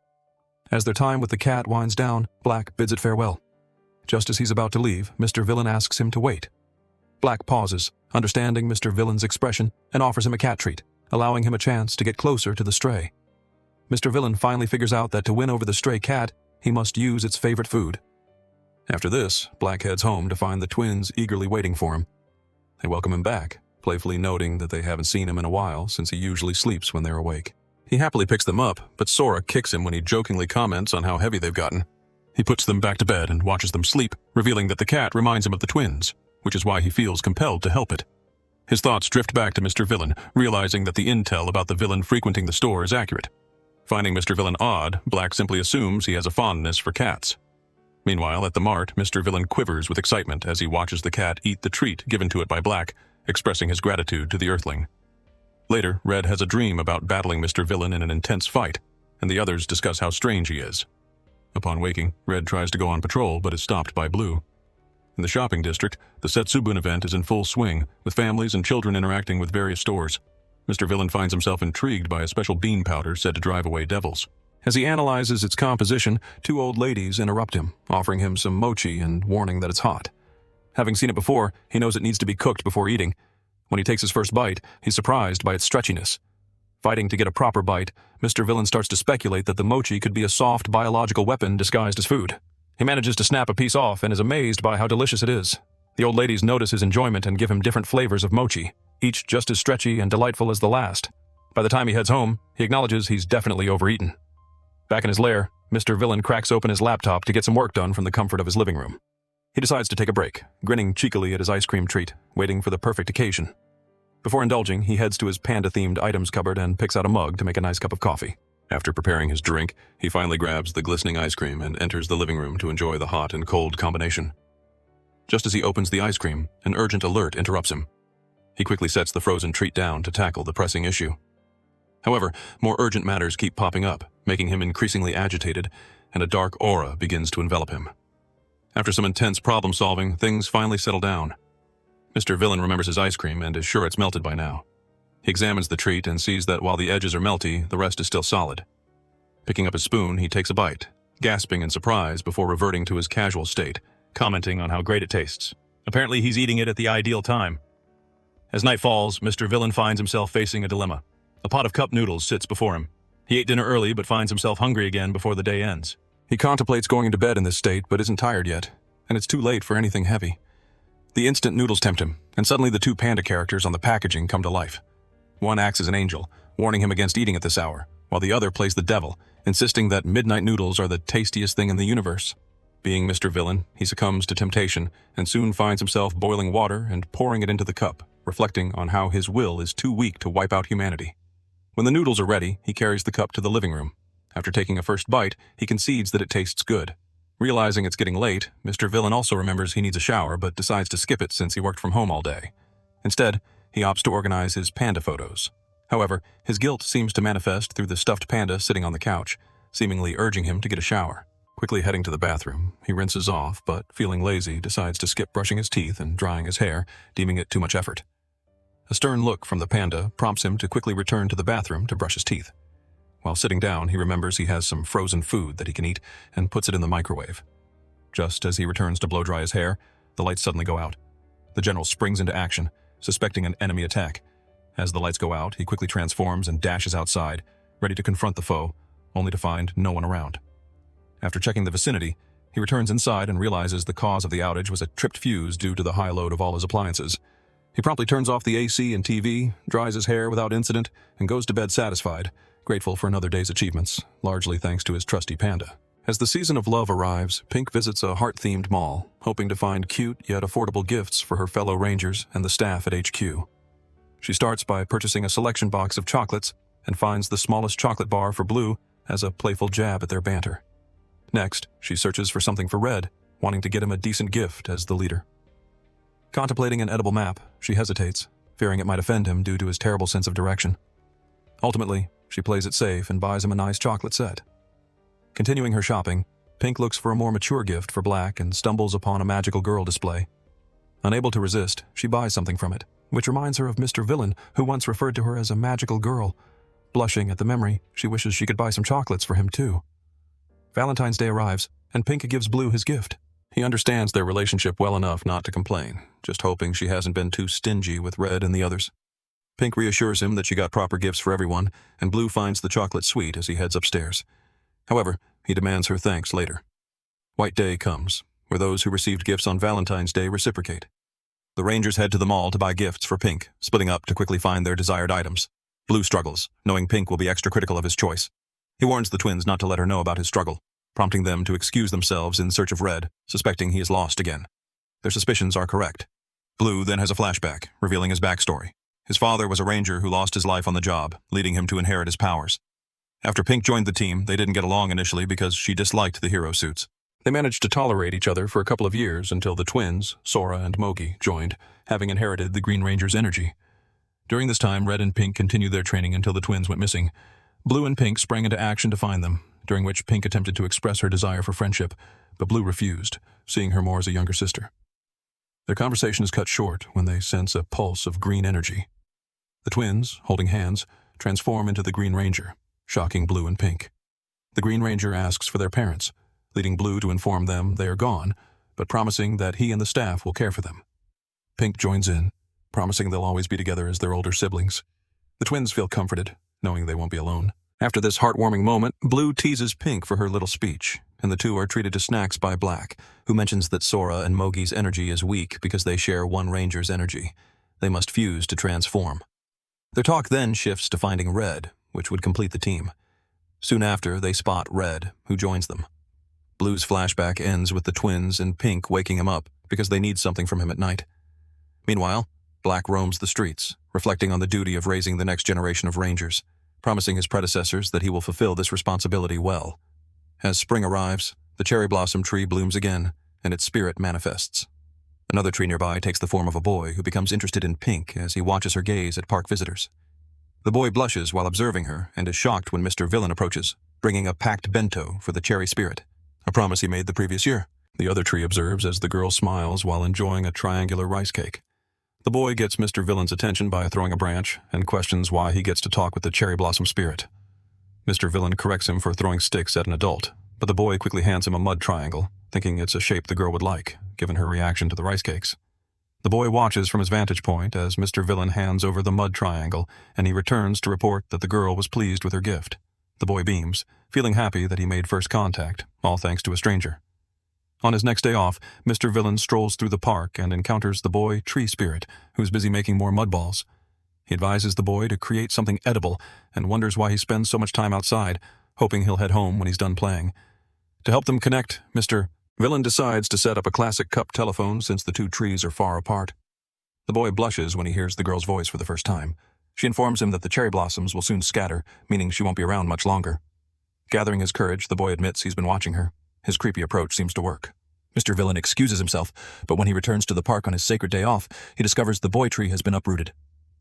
As their time with the cat winds down, Black bids it farewell. Just as he's about to leave, Mr. Villain asks him to wait. Black pauses, understanding Mr. Villain's expression, and offers him a cat treat, allowing him a chance to get closer to the stray. Mr. Villain finally figures out that to win over the stray cat, he must use its favorite food. After this, Black heads home to find the twins eagerly waiting for him. They welcome him back, playfully noting that they haven't seen him in a while since he usually sleeps when they're awake. He happily picks them up, but Sora kicks him when he jokingly comments on how heavy they've gotten. He puts them back to bed and watches them sleep, revealing that the cat reminds him of the twins, which is why he feels compelled to help it. His thoughts drift back to Mr. Villain, realizing that the intel about the villain frequenting the store is accurate. Finding Mr. Villain odd, Black simply assumes he has a fondness for cats. Meanwhile, at the mart, Mr. Villain quivers with excitement as he watches the cat eat the treat given to it by Black, expressing his gratitude to the Earthling. Later, Red has a dream about battling Mr. Villain in an intense fight, and the others discuss how strange he is. Upon waking, Red tries to go on patrol but is stopped by Blue. In the shopping district, the Setsubun event is in full swing, with families and children interacting with various stores. Mr. Villain finds himself intrigued by a special bean powder said to drive away devils. As he analyzes its composition, two old ladies interrupt him, offering him some mochi and warning that it's hot. Having seen it before, he knows it needs to be cooked before eating. When he takes his first bite, he's surprised by its stretchiness. Fighting to get a proper bite, Mr. Villain starts to speculate that the mochi could be a soft biological weapon disguised as food. He manages to snap a piece off and is amazed by how delicious it is. The old ladies notice his enjoyment and give him different flavors of mochi, each just as stretchy and delightful as the last. By the time he heads home, he acknowledges he's definitely overeaten. Back in his lair, Mr. Villain cracks open his laptop to get some work done from the comfort of his living room. He decides to take a break, grinning cheekily at his ice cream treat, waiting for the perfect occasion. Before indulging, he heads to his panda-themed items cupboard and picks out a mug to make a nice cup of coffee. After preparing his drink, he finally grabs the glistening ice cream and enters the living room to enjoy the hot and cold combination. Just as he opens the ice cream, an urgent alert interrupts him. He quickly sets the frozen treat down to tackle the pressing issue. However, more urgent matters keep popping up, making him increasingly agitated, and a dark aura begins to envelop him. After some intense problem-solving, things finally settle down. Mr. Villain remembers his ice cream and is sure it's melted by now. He examines the treat and sees that while the edges are melty, the rest is still solid. Picking up his spoon, he takes a bite, gasping in surprise before reverting to his casual state, commenting on how great it tastes. Apparently he's eating it at the ideal time. As night falls, Mr. Villain finds himself facing a dilemma. A pot of cup noodles sits before him. He ate dinner early but finds himself hungry again before the day ends. He contemplates going to bed in this state but isn't tired yet, and it's too late for anything heavy. The instant noodles tempt him, and suddenly the two panda characters on the packaging come to life. One acts as an angel, warning him against eating at this hour, while the other plays the devil, insisting that midnight noodles are the tastiest thing in the universe. Being Mr. Villain, he succumbs to temptation and soon finds himself boiling water and pouring it into the cup, reflecting on how his will is too weak to wipe out humanity. When the noodles are ready, he carries the cup to the living room. After taking a first bite, he concedes that it tastes good. Realizing it's getting late, Mr. Villain also remembers he needs a shower but decides to skip it since he worked from home all day. Instead, he opts to organize his panda photos. However, his guilt seems to manifest through the stuffed panda sitting on the couch, seemingly urging him to get a shower. Quickly heading to the bathroom, he rinses off, but feeling lazy, decides to skip brushing his teeth and drying his hair, deeming it too much effort. A stern look from the panda prompts him to quickly return to the bathroom to brush his teeth. While sitting down, he remembers he has some frozen food that he can eat and puts it in the microwave. Just as he returns to blow-dry his hair, the lights suddenly go out. The general springs into action, suspecting an enemy attack. As the lights go out, he quickly transforms and dashes outside, ready to confront the foe, only to find no one around. After checking the vicinity, he returns inside and realizes the cause of the outage was a tripped fuse due to the high load of all his appliances. He promptly turns off the AC and TV, dries his hair without incident, and goes to bed satisfied, grateful for another day's achievements, largely thanks to his trusty panda. As the season of love arrives, Pink visits a heart-themed mall, hoping to find cute yet affordable gifts for her fellow Rangers and the staff at HQ. She starts by purchasing a selection box of chocolates and finds the smallest chocolate bar for Blue as a playful jab at their banter. Next, she searches for something for Red, wanting to get him a decent gift as the leader. Contemplating an edible map, she hesitates, fearing it might offend him due to his terrible sense of direction. Ultimately, she plays it safe and buys him a nice chocolate set. Continuing her shopping, Pink looks for a more mature gift for Black and stumbles upon a magical girl display. Unable to resist, she buys something from it, which reminds her of Mr. Villain, who once referred to her as a magical girl. Blushing at the memory, she wishes she could buy some chocolates for him too. Valentine's Day arrives, and Pink gives Blue his gift. He understands their relationship well enough not to complain, just hoping she hasn't been too stingy with Red and the others. Pink reassures him that she got proper gifts for everyone, and Blue finds the chocolate sweet as he heads upstairs. However, he demands her thanks later. White Day comes, where those who received gifts on Valentine's Day reciprocate. The Rangers head to the mall to buy gifts for Pink, splitting up to quickly find their desired items. Blue struggles, knowing Pink will be extra critical of his choice. He warns the twins not to let her know about his struggle, prompting them to excuse themselves in search of Red, suspecting he is lost again. Their suspicions are correct. Blue then has a flashback, revealing his backstory. His father was a ranger who lost his life on the job, leading him to inherit his powers. After Pink joined the team, they didn't get along initially because she disliked the hero suits. They managed to tolerate each other for a couple of years until the twins, Sora and Mogi, joined, having inherited the Green Ranger's energy. During this time, Red and Pink continued their training until the twins went missing. Blue and Pink sprang into action to find them, during which Pink attempted to express her desire for friendship, but Blue refused, seeing her more as a younger sister. Their conversation is cut short when they sense a pulse of green energy. The twins, holding hands, transform into the Green Ranger, shocking Blue and Pink. The Green Ranger asks for their parents, leading Blue to inform them they are gone, but promising that he and the staff will care for them. Pink joins in, promising they'll always be together as their older siblings. The twins feel comforted, knowing they won't be alone. After this heartwarming moment, Blue teases Pink for her little speech, and the two are treated to snacks by Black, who mentions that Sora and Mogi's energy is weak because they share one ranger's energy. They must fuse to transform. Their talk then shifts to finding Red, which would complete the team. Soon after, they spot Red, who joins them. Blue's flashback ends with the twins and Pink waking him up because they need something from him at night. Meanwhile, Black roams the streets, reflecting on the duty of raising the next generation of Rangers, promising his predecessors that he will fulfill this responsibility well. As spring arrives, the cherry blossom tree blooms again, and its spirit manifests. Another tree nearby takes the form of a boy who becomes interested in Pink as he watches her gaze at park visitors. The boy blushes while observing her and is shocked when Mr. Villain approaches, bringing a packed bento for the cherry spirit, a promise he made the previous year. The other tree observes as the girl smiles while enjoying a triangular rice cake. The boy gets Mr. Villain's attention by throwing a branch and questions why he gets to talk with the cherry blossom spirit. Mr. Villain corrects him for throwing sticks at an adult, but the boy quickly hands him a mud triangle, thinking it's a shape the girl would like, given her reaction to the rice cakes. The boy watches from his vantage point as Mr. Villain hands over the mud triangle, and he returns to report that the girl was pleased with her gift. The boy beams, feeling happy that he made first contact, all thanks to a stranger. On his next day off, Mr. Villain strolls through the park and encounters the boy Tree Spirit, who's busy making more mud balls. He advises the boy to create something edible and wonders why he spends so much time outside, hoping he'll head home when he's done playing. To help them connect, Mr. Villain decides to set up a classic cup telephone since the two trees are far apart. The boy blushes when he hears the girl's voice for the first time. She informs him that the cherry blossoms will soon scatter, meaning she won't be around much longer. Gathering his courage, the boy admits he's been watching her. His creepy approach seems to work. Mr. Villain excuses himself, but when he returns to the park on his sacred day off, he discovers the boy tree has been uprooted.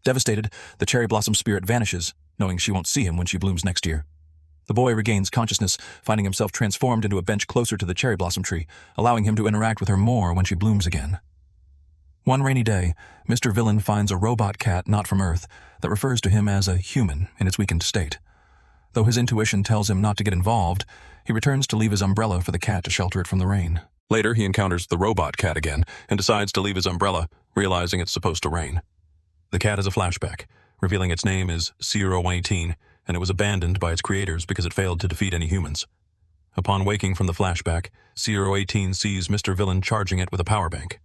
Devastated, the cherry blossom spirit vanishes, knowing she won't see him when she blooms next year. The boy regains consciousness, finding himself transformed into a bench closer to the cherry blossom tree, allowing him to interact with her more when she blooms again. One rainy day, Mr. Villain finds a robot cat not from Earth that refers to him as a human in its weakened state. Though his intuition tells him not to get involved, he returns to leave his umbrella for the cat to shelter it from the rain. Later, he encounters the robot cat again and decides to leave his umbrella, realizing it's supposed to rain. The cat has a flashback, revealing its name is 018, and it was abandoned by its creators because it failed to defeat any humans. Upon waking from the flashback, 018 sees Mr. Villain charging it with a power bank.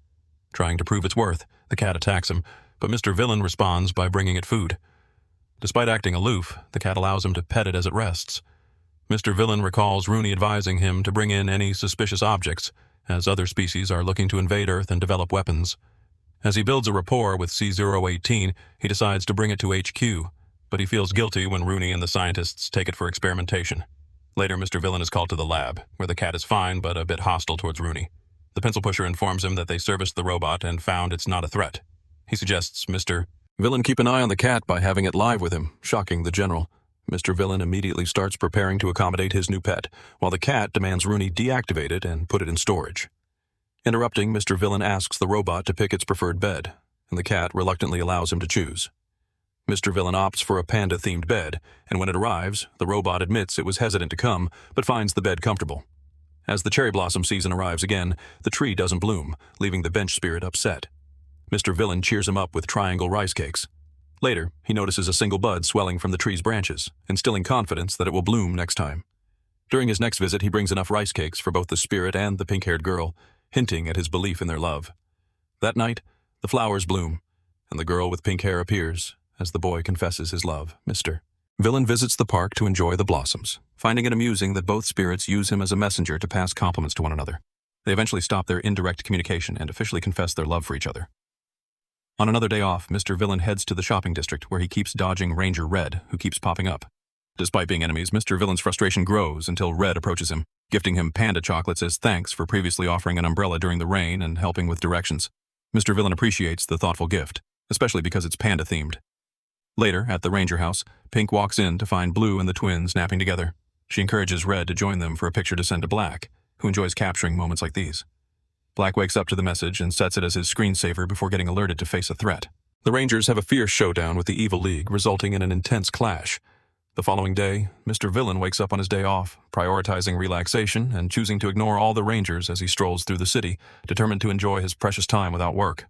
Trying to prove its worth, the cat attacks him, but Mr. Villain responds by bringing it food. Despite acting aloof, the cat allows him to pet it as it rests. Mr. Villain recalls Rooney advising him to bring in any suspicious objects, as other species are looking to invade Earth and develop weapons. As he builds a rapport with C-018, he decides to bring it to HQ, but he feels guilty when Rooney and the scientists take it for experimentation. Later, Mr. Villain is called to the lab, where the cat is fine but a bit hostile towards Rooney. The pencil pusher informs him that they serviced the robot and found it's not a threat. He suggests Mr. Villain keep an eye on the cat by having it live with him, shocking the general. Mr. Villain immediately starts preparing to accommodate his new pet, while the cat demands Rooney deactivate it and put it in storage. Interrupting, Mr. Villain asks the robot to pick its preferred bed, and the cat reluctantly allows him to choose. Mr. Villain opts for a panda-themed bed, and when it arrives, the robot admits it was hesitant to come, but finds the bed comfortable. As the cherry blossom season arrives again, the tree doesn't bloom, leaving the bench spirit upset. Mr. Villain cheers him up with triangle rice cakes. Later, he notices a single bud swelling from the tree's branches, instilling confidence that it will bloom next time. During his next visit, he brings enough rice cakes for both the spirit and the pink-haired girl, hinting at his belief in their love. That night, the flowers bloom, and the girl with pink hair appears as the boy confesses his love, Mr. Villain visits the park to enjoy the blossoms, finding it amusing that both spirits use him as a messenger to pass compliments to one another. They eventually stop their indirect communication and officially confess their love for each other. On another day off, Mr. Villain heads to the shopping district where he keeps dodging Ranger Red, who keeps popping up. Despite being enemies, Mr. Villain's frustration grows until Red approaches him, gifting him panda chocolates as thanks for previously offering an umbrella during the rain and helping with directions. Mr. Villain appreciates the thoughtful gift, especially because it's panda-themed. Later, at the Ranger house, Pink walks in to find Blue and the twins napping together. She encourages Red to join them for a picture to send to Black, who enjoys capturing moments like these. Black wakes up to the message and sets it as his screensaver before getting alerted to face a threat. The Rangers have a fierce showdown with the Evil League, resulting in an intense clash. The following day, Mr. Villain wakes up on his day off, prioritizing relaxation and choosing to ignore all the Rangers as he strolls through the city, determined to enjoy his precious time without work.